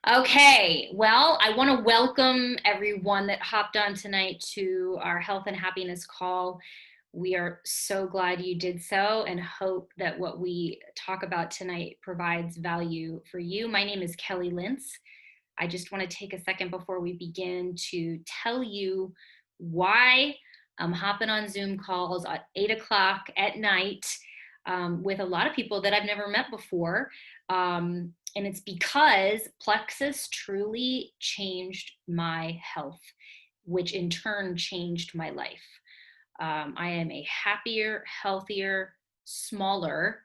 Okay, well, I want to welcome everyone that hopped on tonight to our health and happiness call. We are so glad you did so and hope that what we talk about tonight provides value for you. My name is Kelly Lintz. I just want to take a second before we begin to tell you why I'm hopping on Zoom calls at 8 o'clock at night with a lot of people that I've never met before. And it's because Plexus truly changed my health, which in turn changed my life. I am a happier, healthier, smaller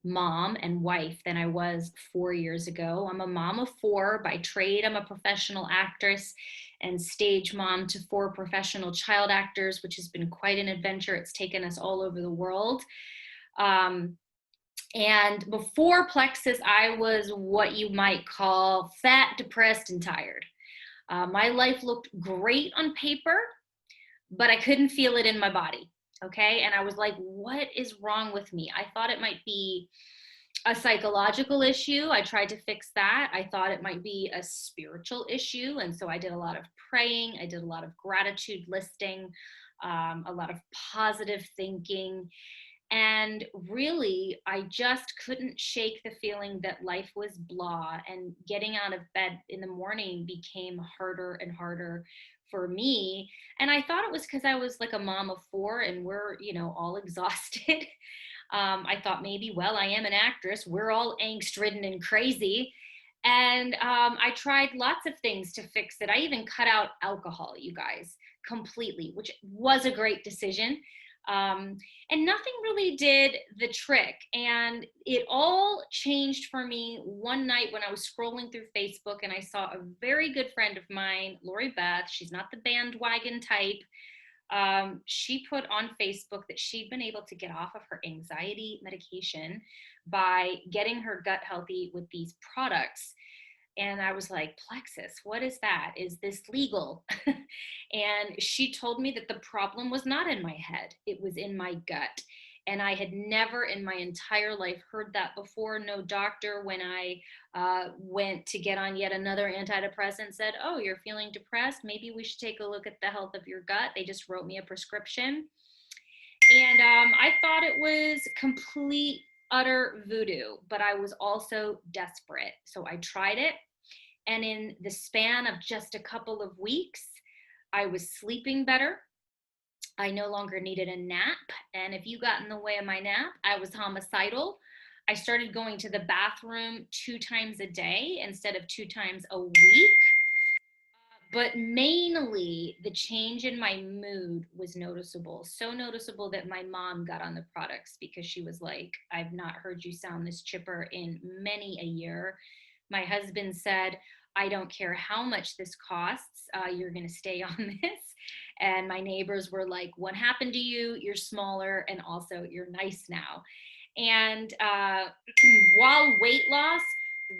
mom and wife than I was 4 years ago. I'm a mom of four. By trade, I'm a professional actress and stage mom to four professional child actors, which has been quite an adventure. It's taken us all over the world. And before Plexus, I was what you might call fat, depressed, and tired. My life looked great on paper, but I couldn't feel it in my body. Okay. And I was like, what is wrong with me? I thought it might be a psychological issue. I tried to fix that. I thought it might be a spiritual issue. And so I did a lot of praying. I did a lot of gratitude listing, a lot of positive thinking. And really, I just couldn't shake the feeling that life was blah, and getting out of bed in the morning became harder and harder for me. And I thought it was because I was like a mom of four and we're, all exhausted. I thought maybe, well, I am an actress. We're all angst ridden and crazy. And I tried lots of things to fix it. I even cut out alcohol, you guys, completely, which was a great decision. And nothing really did the trick. And it all changed for me one night when I was scrolling through Facebook and I saw a very good friend of mine, Lori Beth. She's not the bandwagon type. She put on Facebook that she'd been able to get off of her anxiety medication by getting her gut healthy with these products. And I was like, Plexus, what is that? Is this legal? And she told me that the problem was not in my head, it was in my gut. And I had never in my entire life heard that before. No doctor, when I went to get on yet another antidepressant, said, oh, you're feeling depressed. Maybe we should take a look at the health of your gut. They just wrote me a prescription. And I thought it was complete, utter voodoo, but I was also desperate. So I tried it. And in the span of just a couple of weeks, I was sleeping better. I no longer needed a nap. And if you got in the way of my nap, I was homicidal. I started going to the bathroom 2 times a day instead of 2 times a week. But mainly, the change in my mood was noticeable. So noticeable that my mom got on the products because she was like, I've not heard you sound this chipper in many a year. My husband said, I don't care how much this costs, you're going to stay on this. And my neighbors were like, what happened to you? You're smaller, and also you're nice now. And while weight loss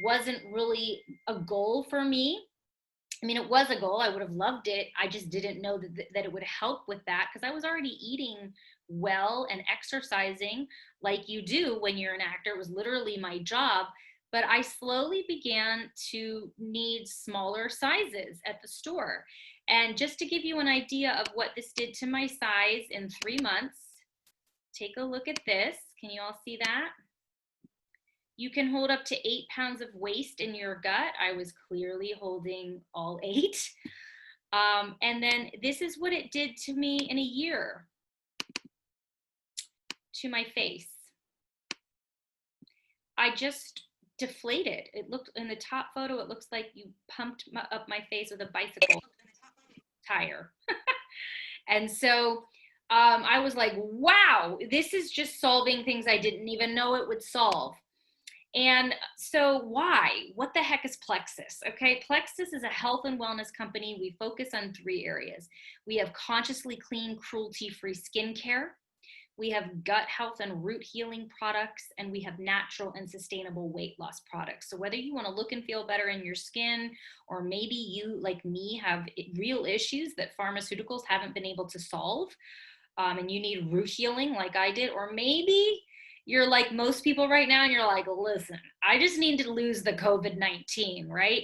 wasn't really a goal for me, I mean, it was a goal. I would have loved it. I just didn't know that it would help with that because I was already eating well and exercising like you do when you're an actor. It was literally my job. But I slowly began to need smaller sizes at the store. And just to give you an idea of what this did to my size in 3 months, take a look at this. Can you all see that? You can hold up to 8 pounds of waste in your gut. I was clearly holding all 8. And then this is what it did to me in a year, to my face. I just deflated. It looked, in the top photo, it looks like you pumped up my face with a bicycle tire. And so I was like, wow, this is just solving things I didn't even know it would solve. And so why? What the heck is Plexus? Okay, Plexus is a health and wellness company. We focus on 3 areas. We have consciously clean, cruelty-free skincare. We have gut health and root healing products, and we have natural and sustainable weight loss products. So whether you want to look and feel better in your skin, or maybe you, like me, have real issues that pharmaceuticals haven't been able to solve, and you need root healing like I did, or maybe you're like most people right now and you're like, listen, I just need to lose the COVID-19, right?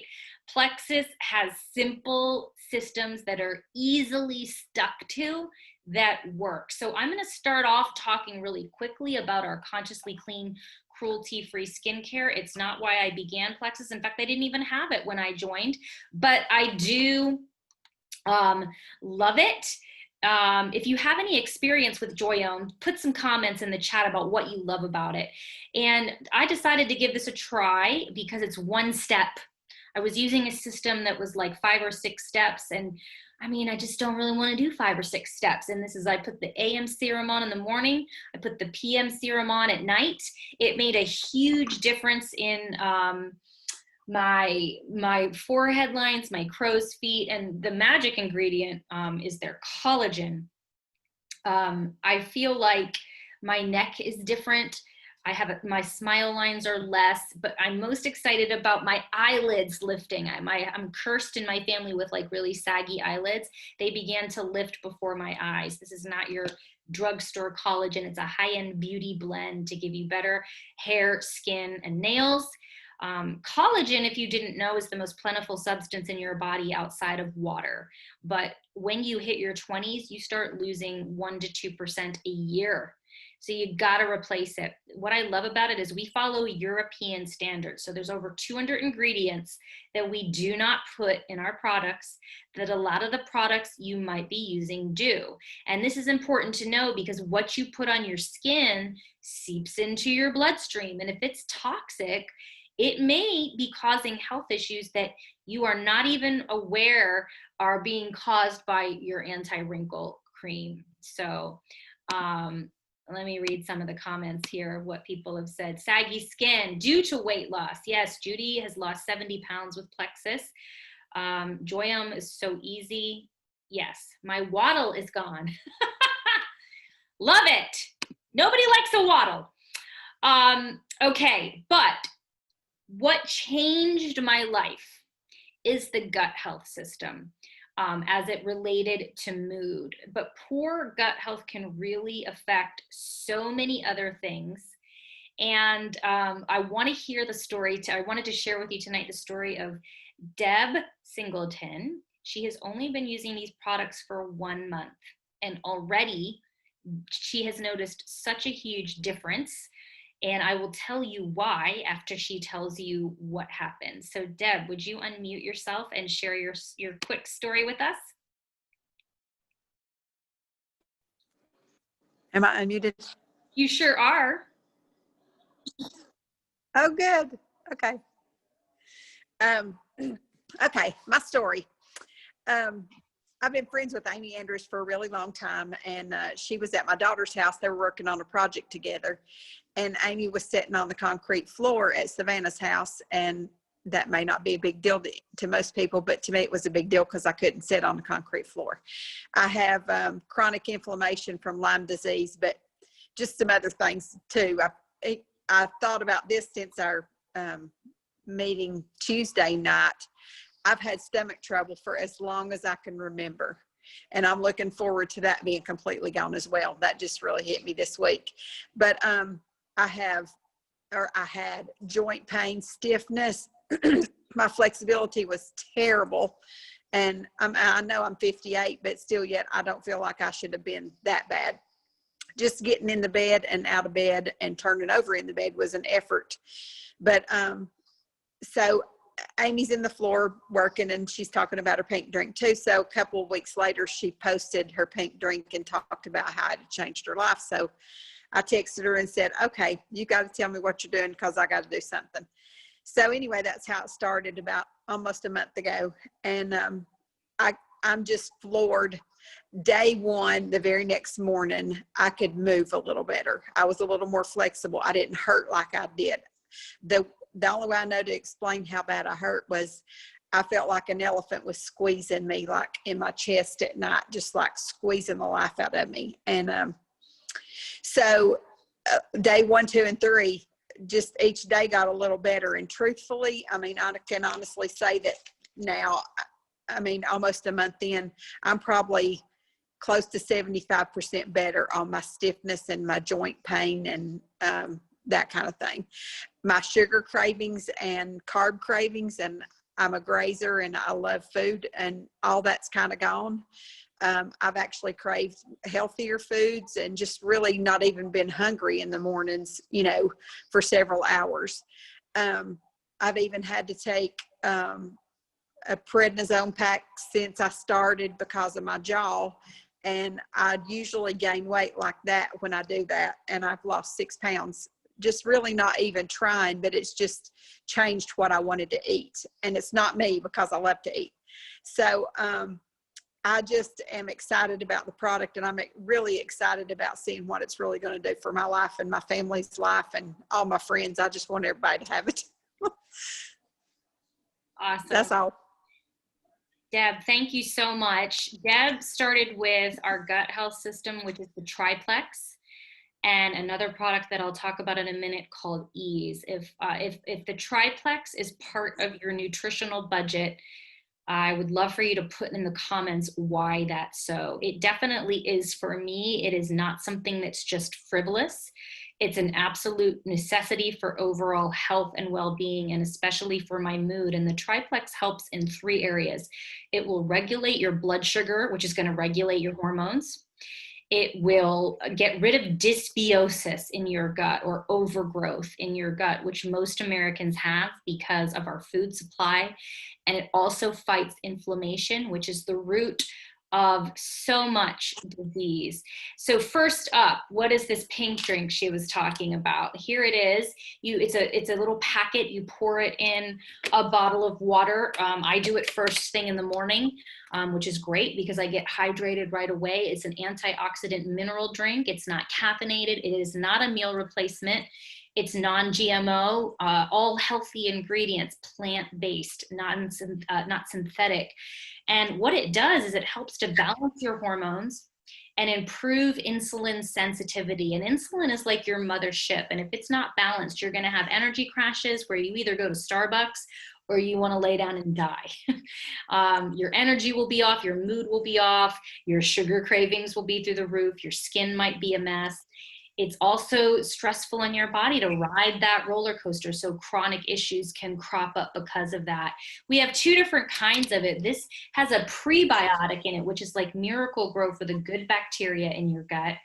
Plexus has simple systems that are easily stuck to that work. So I'm going to start off talking really quickly about our consciously clean, cruelty-free skincare. It's not why I began Plexus. In fact, I didn't even have it when I joined, but I do love it. If you have any experience with Joyome, put some comments in the chat about what you love about it. And I decided to give this a try because it's one step. I was using a system that was like 5 or 6 steps, and I mean, I just don't really want to do 5 or 6 steps. And this is, I put the AM serum on in the morning, I put the PM serum on at night. It made a huge difference in my forehead lines, my crow's feet, and the magic ingredient is their collagen. I feel like my neck is different. My smile lines are less, but I'm most excited about my eyelids lifting. I'm cursed in my family with like really saggy eyelids. They began to lift before my eyes. This is not your drugstore collagen. It's a high-end beauty blend to give you better hair, skin, and nails. Collagen, if you didn't know, is the most plentiful substance in your body outside of water. But when you hit your 20s, you start losing 1 to 2% a year. So you got to replace it. What I love about it is we follow European standards. So there's over 200 ingredients that we do not put in our products that a lot of the products you might be using do. And this is important to know because what you put on your skin seeps into your bloodstream. And if it's toxic, it may be causing health issues that you are not even aware are being caused by your anti-wrinkle cream. So let me read some of the comments here of what people have said. Saggy skin due to weight loss. Yes, Judy has lost 70 pounds with Plexus. Joyome is so easy. Yes, my waddle is gone. Love it. Nobody likes a waddle. Okay, but what changed my life is the gut health system as it related to mood. But poor gut health can really affect so many other things. And I want to hear the story. I wanted to share with you tonight the story of Deb Singleton. She has only been using these products for 1 month, and already she has noticed such a huge difference. And I will tell you why after she tells you what happened. So Deb, would you unmute yourself and share your quick story with us? Am I unmuted? You sure are. Oh, good. Okay. Okay, my story. I've been friends with Amy Andrews for a really long time, and she was at my daughter's house. They were working on a project together, and Amy was sitting on the concrete floor at Savannah's house, and that may not be a big deal to most people, but to me it was a big deal because I couldn't sit on the concrete floor. I have chronic inflammation from Lyme disease, but just some other things too. I thought about this since our meeting Tuesday night. I've had stomach trouble for as long as I can remember. And I'm looking forward to that being completely gone as well. That just really hit me this week. But I had joint pain, stiffness. My flexibility was terrible. And I know I'm 58, but still yet I don't feel like I should have been that bad. Just getting in the bed and out of bed and turning over in the bed was an effort. But so Amy's in the floor working, and she's talking about her pink drink too. So a couple of weeks later, she posted her pink drink and talked about how it had changed her life. So I texted her and said, okay, you got to tell me what you're doing because I got to do something. So anyway, that's how it started about almost a month ago. And I'm just floored. Day one, the very next morning, I could move a little better. I was a little more flexible. I didn't hurt like I did. The only way I know to explain how bad I hurt was I felt like an elephant was squeezing me, like in my chest at night, just like squeezing the life out of me. And so day 1, 2, and 3, just each day got a little better. And truthfully, I mean, I can honestly say that now, I mean, almost a month in, I'm probably close to 75% better on my stiffness and my joint pain and that kind of thing. My sugar cravings and carb cravings, and I'm a grazer and I love food, and all that's kind of gone. I've actually craved healthier foods and just really not even been hungry in the mornings, for several hours. I've even had to take a prednisone pack since I started because of my jaw. And I usually gain weight like that when I do that. And I've lost 6 pounds, just really not even trying, but it's just changed what I wanted to eat. And it's not me, because I love to eat. So I just am excited about the product, and I'm really excited about seeing what it's really going to do for my life and my family's life and all my friends. I just want everybody to have it. Awesome. That's all. Deb, thank you so much. Deb started with our gut health system, which is the Triplex, and another product that I'll talk about in a minute called Ease. If the Triplex is part of your nutritional budget, I would love for you to put in the comments why that's so. It definitely is for me. It is not something that's just frivolous. It's an absolute necessity for overall health and well-being, and especially for my mood. And the Triplex helps in 3 areas. It will regulate your blood sugar, which is going to regulate your hormones. It will get rid of dysbiosis in your gut, or overgrowth in your gut, which most Americans have because of our food supply. And it also fights inflammation, which is the root of so much disease. So first up, what is this pink drink she was talking about? Here it is. It's a little packet. You pour it in a bottle of water. I do it first thing in the morning, which is great because I get hydrated right away. It's an antioxidant mineral drink. It's not caffeinated. It is not a meal replacement. It's non-GMO, all healthy ingredients, plant-based, not synthetic. And what it does is it helps to balance your hormones and improve insulin sensitivity. And insulin is like your mothership. And if it's not balanced, you're going to have energy crashes where you either go to Starbucks or you want to lay down and die. Your energy will be off, your mood will be off, your sugar cravings will be through the roof, your skin might be a mess. It's also stressful on your body to ride that roller coaster, so chronic issues can crop up because of that. We have 2 different kinds of it. This has a prebiotic in it, which is like miracle grow for the good bacteria in your gut.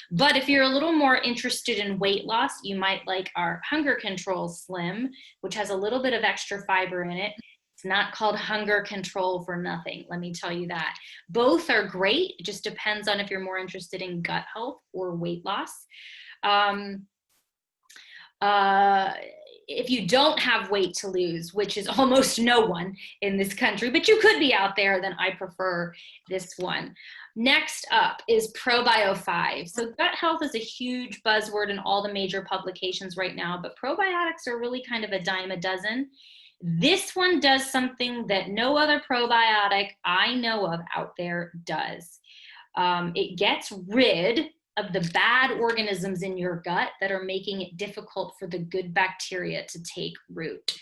But if you're a little more interested in weight loss, you might like our Hunger Control Slim, which has a little bit of extra fiber in it. It's not called Hunger Control for nothing, let me tell you that. Both are great. It just depends on if you're more interested in gut health or weight loss. If you don't have weight to lose, which is almost no one in this country, but you could be out there, then I prefer this one. Next up is Probio 5. So gut health is a huge buzzword in all the major publications right now, but probiotics are really kind of a dime a dozen. This one does something that no other probiotic I know of out there does. It gets rid of the bad organisms in your gut that are making it difficult for the good bacteria to take root.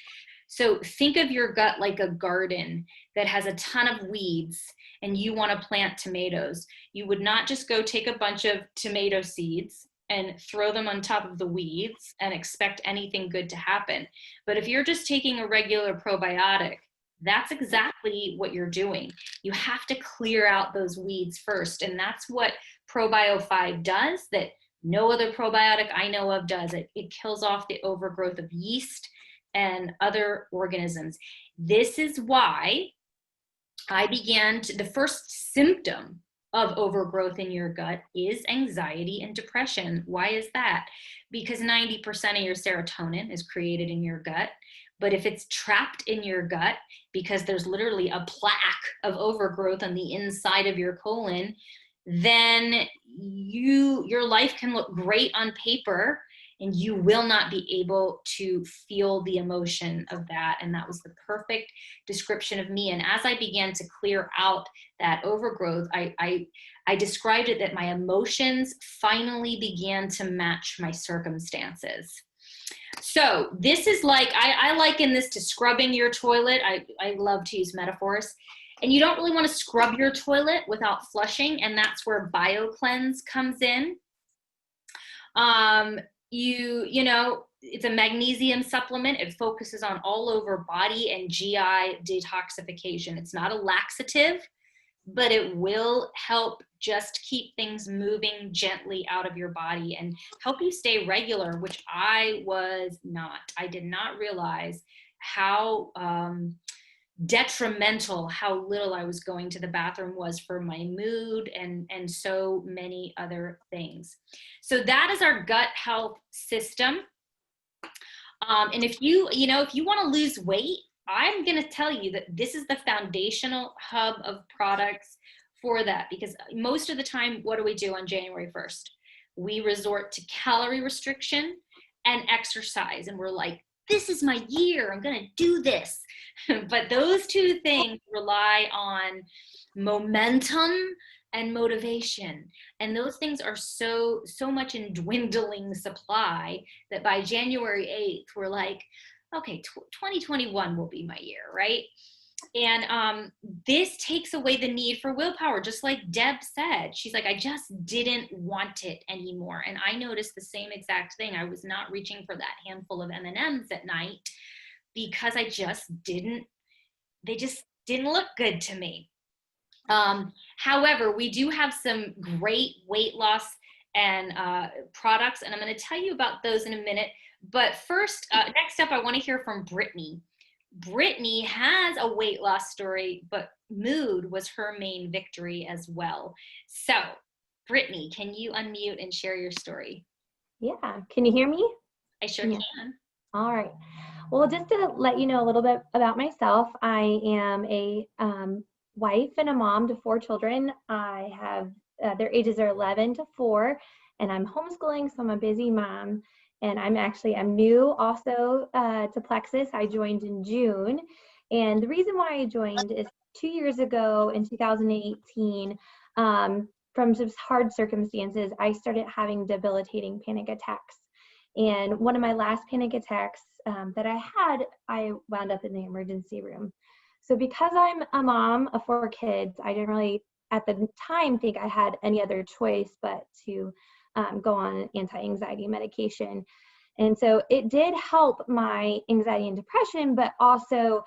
So think of your gut like a garden that has a ton of weeds and you want to plant tomatoes. You would not just go take a bunch of tomato seeds and throw them on top of the weeds and expect anything good to happen. But if you're just taking a regular probiotic, that's exactly what you're doing. You have to clear out those weeds first. And that's what Probio 5 does that no other probiotic I know of does. It kills off the overgrowth of yeast and other organisms. This is why the first symptom of overgrowth in your gut is anxiety and depression. Why is that? Because 90% of your serotonin is created in your gut. But if it's trapped in your gut because there's literally a plaque of overgrowth on the inside of your colon, then your life can look great on paper and you will not be able to feel the emotion of that. And that was the perfect description of me. And as I began to clear out that overgrowth, I described it that my emotions finally began to match my circumstances. So this is like, I liken this to scrubbing your toilet. I love to use metaphors. And you don't really want to scrub your toilet without flushing, and that's where BioCleanse comes in. You know, it's a magnesium supplement. It focuses on all over body and GI detoxification. It's not a laxative, but it will help just keep things moving gently out of your body and help you stay regular, which I was not. I did not realize how detrimental how little I was going to the bathroom was for my mood and so many other things. So that is our gut health system. And if you want to lose weight, I'm going to tell you that this is the foundational hub of products for that, because most of the time, what do we do on January 1st? We resort to calorie restriction and exercise, and we're like, this is my year, I'm going to do this. But those two things rely on momentum and motivation. And those things are so much in dwindling supply that by January 8th, we're like, okay, 2021 will be my year, right? And this takes away the need for willpower, just like Deb said. She's like, I just didn't want it anymore. And I noticed the same exact thing. I was not reaching for that handful of M&Ms at night because they just didn't look good to me. However, we do have some great weight loss and products, and I'm going to tell you about those in a minute. But first, next up, I want to hear from Brittany. Brittany has a weight loss story, but mood was her main victory as well. So, Brittany, can you unmute and share your story? Yeah, can you hear me? I sure can. All right. Well, just to let you know a little bit about myself, I am a wife and a mom to 4 children. I have, their ages are 11 to 4, and I'm homeschooling, so I'm a busy mom. And I'm new also to Plexus. I joined in June. And the reason why I joined is 2 years ago in 2018, from just hard circumstances, I started having debilitating panic attacks. And one of my last panic attacks that I had, I wound up in the emergency room. So because I'm a mom of 4 kids, I didn't really, at the time, think I had any other choice but to go on anti-anxiety medication. And so it did help my anxiety and depression, but also,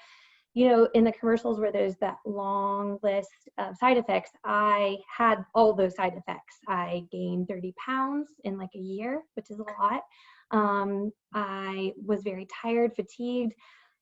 you know, in the commercials where there's that long list of side effects, I had all those side effects. I gained 30 pounds in like a year, which is a lot. I was very tired, fatigued.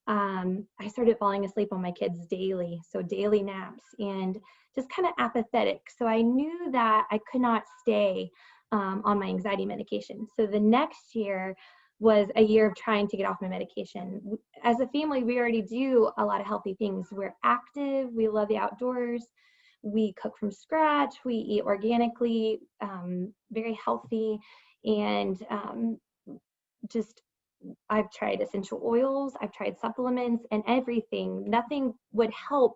I started falling asleep on my kids daily, so daily naps, and just kind of apathetic. So I knew that I could not stay on my anxiety medication. So the next year was a year of trying to get off my medication. As a family, we already do a lot of healthy things. We're active, we love the outdoors, we cook from scratch, we eat organically, very healthy, and I've tried essential oils, I've tried supplements and everything. Nothing would help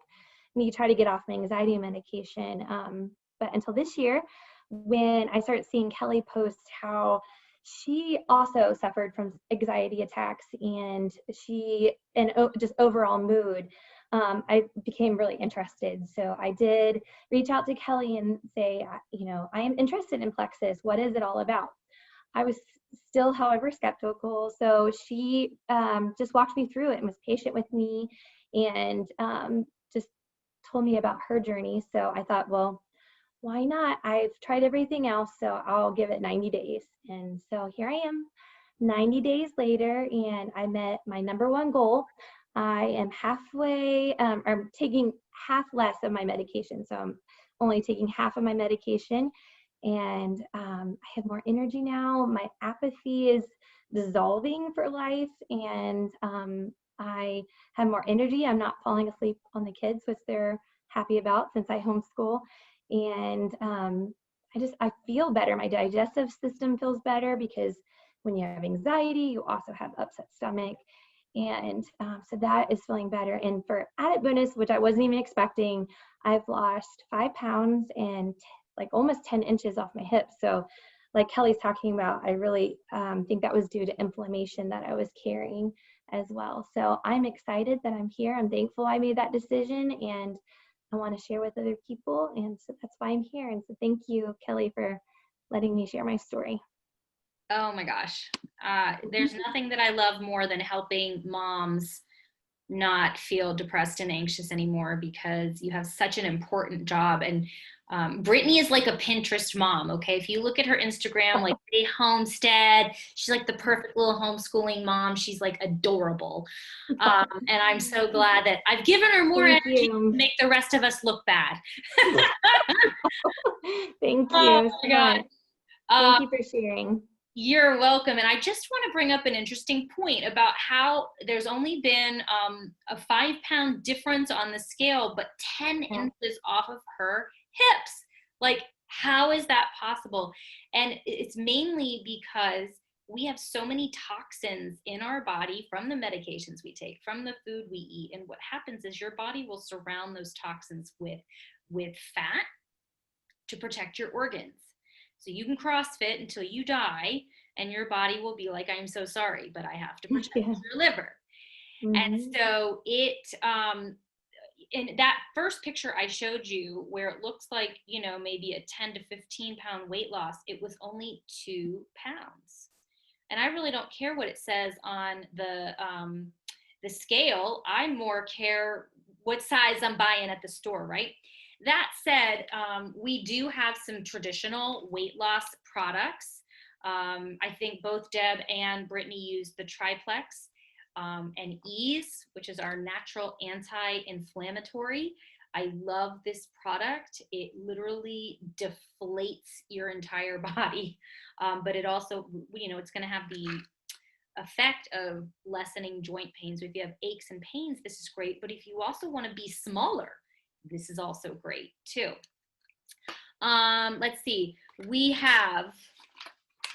me try to get off my anxiety medication. But until this year, when I started seeing Kelly post how she also suffered from anxiety attacks and just overall mood, I became really interested. So I did reach out to Kelly and say, you know, I am interested in Plexus. What is it all about? I was still, however, skeptical. So she just walked me through it and was patient with me and just told me about her journey. So I thought, well, why not? I've tried everything else, so I'll give it 90 days. And so here I am 90 days later, and I met my #1 goal. I am halfway, I'm taking half less of my medication. So I'm only taking half of my medication. And I have more energy now. My apathy is dissolving for life, and I have more energy. I'm not falling asleep on the kids, which they're happy about since I homeschool. And I feel better. My digestive system feels better because when you have anxiety, you also have upset stomach. And so that is feeling better. And for added bonus, which I wasn't even expecting, I've lost 5 pounds and like almost 10 inches off my hips. So like Kelly's talking about, I really think that was due to inflammation that I was carrying as well. So I'm excited that I'm here. I'm thankful I made that decision, and I want to share with other people. And so that's why I'm here. And so thank you, Kelly, for letting me share my story. Oh my gosh. There's nothing that I love more than helping moms not feel depressed and anxious anymore, because you have such an important job. And Brittany is like a Pinterest mom. Okay. If you look at her Instagram, like they homestead, she's like the perfect little homeschooling mom. She's like adorable. And I'm so glad that I've given her more Thank energy you. to make the rest of us look bad. Thank Oh you my so God. much. Thank you for sharing. You're welcome. And I just want to bring up an interesting point about how there's only been a 5-pound difference on the scale, but 10 inches off of her hips. Like, how is that possible? And it's mainly because we have so many toxins in our body from the medications we take, from the food we eat. And what happens is your body will surround those toxins with fat to protect your organs. So you can CrossFit until you die, and your body will be like, I'm so sorry, but I have to protect your liver. And so in that first picture I showed you, where it looks like, you know, maybe a 10 to 15 pound weight loss, it was only 2 pounds. And I really don't care what it says on the scale. I more care what size I'm buying at the store, right? That said, we do have some traditional weight loss products. I think both Deb and Brittany use the Triplex and Ease, which is our natural anti-inflammatory. I love this product. It literally deflates your entire body, but it also, you know, it's going to have the effect of lessening joint pains. If you have aches and pains, this is great. But if you also want to be smaller, this is also great too. Let's see. We have,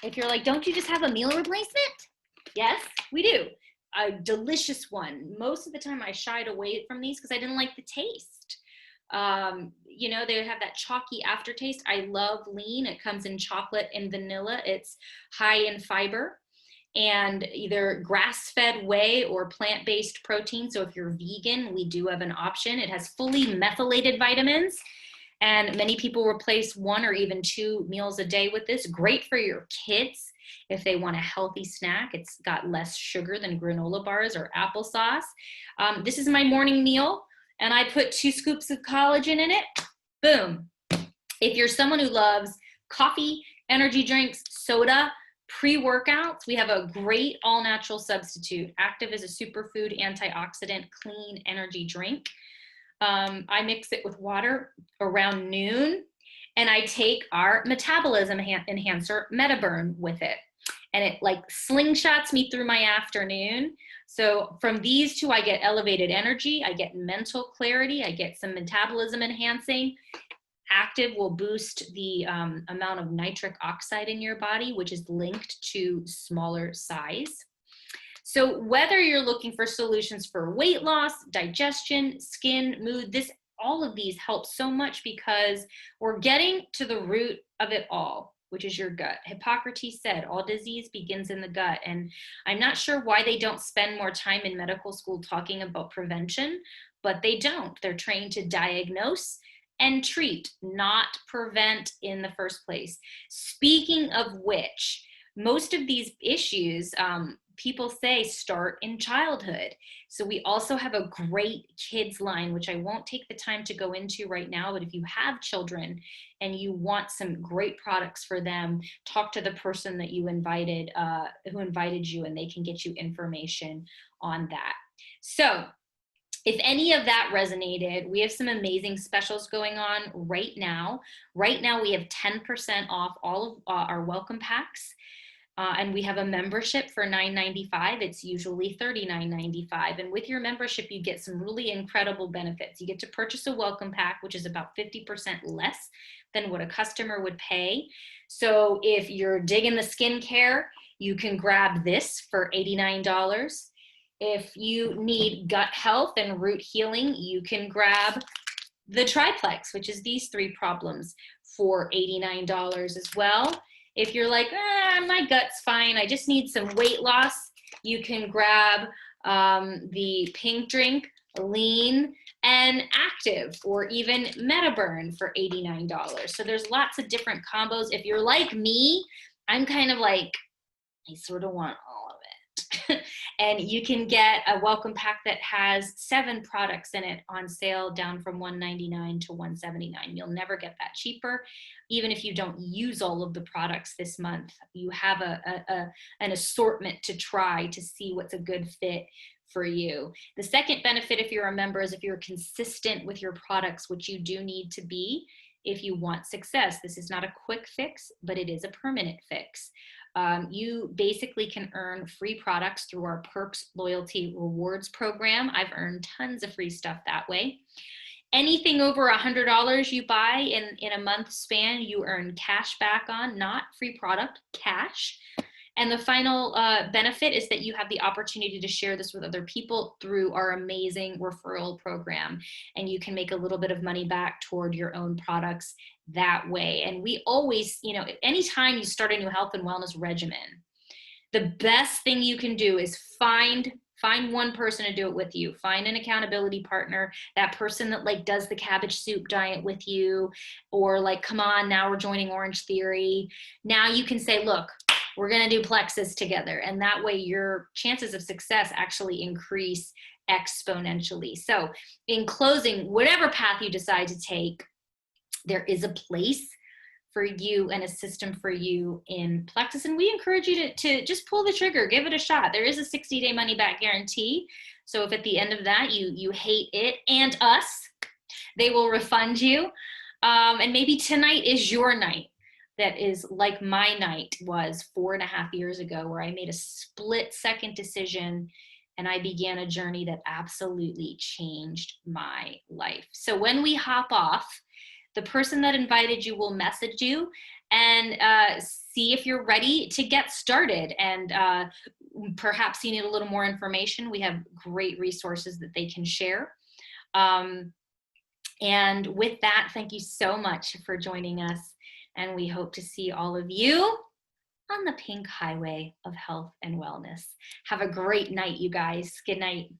if you're like, don't you just have a meal replacement? Yes, we do. A delicious one. Most of the time I shied away from these because I didn't like the taste. You know, they have that chalky aftertaste. I love Lean. It comes in chocolate and vanilla. It's high in fiber and either grass-fed whey or plant-based protein. So if you're vegan, we do have an option. It has fully methylated vitamins, and many people replace 1 or even 2 meals a day with this. Great for your kids if they want a healthy snack. It's got less sugar than granola bars or applesauce. This is my morning meal, and I put 2 scoops of collagen in it. Boom. If you're someone who loves coffee, energy drinks, soda, pre-workouts, we have a great all-natural substitute. Active is a superfood, antioxidant, clean energy drink. I mix it with water around noon, and I take our metabolism enhancer, Metaburn, with it. And it like slingshots me through my afternoon. So from these 2, I get elevated energy, I get mental clarity, I get some metabolism enhancing. Active will boost the amount of nitric oxide in your body, which is linked to smaller size. So whether you're looking for solutions for weight loss, digestion, skin, mood, all of these help so much because we're getting to the root of it all, which is your gut. Hippocrates said all disease begins in the gut. And I'm not sure why they don't spend more time in medical school talking about prevention, but they don't. They're trained to diagnose and treat, not prevent in the first place. Speaking of which, most of these issues, people say start in childhood. So we also have a great kids line, which I won't take the time to go into right now, but if you have children and you want some great products for them, talk to the person that you invited, who invited you, and they can get you information on that. So if any of that resonated, we have some amazing specials going on right now. Right now, we have 10% off all of our welcome packs. And we have a membership for $9.95. It's usually $39.95. And with your membership, you get some really incredible benefits. You get to purchase a welcome pack, which is about 50% less than what a customer would pay. So if you're digging the skincare, you can grab this for $89. If you need gut health and root healing, you can grab the Triplex, which is these 3 problems, for $89 as well. If you're like, my gut's fine, I just need some weight loss, you can grab the pink drink, Lean, and Active, or even Metaburn for $89. So there's lots of different combos. If you're like me, I'm kind of like I sort of want all of it. And you can get a welcome pack that has 7 products in it on sale, down from $199 to $179. You'll never get that cheaper. Even if you don't use all of the products this month, you have an assortment to try to see what's a good fit for you. The second benefit, if you're a member, is if you're consistent with your products, which you do need to be if you want success. This is not a quick fix, but it is a permanent fix. You basically can earn free products through our Perks Loyalty Rewards program. I've earned tons of free stuff that way. Anything over $100 you buy in a month span, you earn cash back on, not free product, cash. And the final benefit is that you have the opportunity to share this with other people through our amazing referral program. And you can make a little bit of money back toward your own products that way. And we always, anytime you start a new health and wellness regimen, the best thing you can do is find one person to do it with you. Find an accountability partner, that person that like does the cabbage soup diet with you, or like, come on, now we're joining Orange Theory. Now you can say, look, we're going to do Plexus together. And that way your chances of success actually increase exponentially. So in closing, whatever path you decide to take, there is a place for you and a system for you in Plexus. And we encourage you to just pull the trigger, give it a shot. There is a 60-day money back guarantee. So if at the end of that you hate it and us, they will refund you. And maybe tonight is your night. That is like my night was 4.5 years ago, where I made a split-second decision and I began a journey that absolutely changed my life. So when we hop off, the person that invited you will message you and see if you're ready to get started. And perhaps you need a little more information. We have great resources that they can share. And with that, thank you so much for joining us. And we hope to see all of you on the pink highway of health and wellness. Have a great night, you guys. Good night.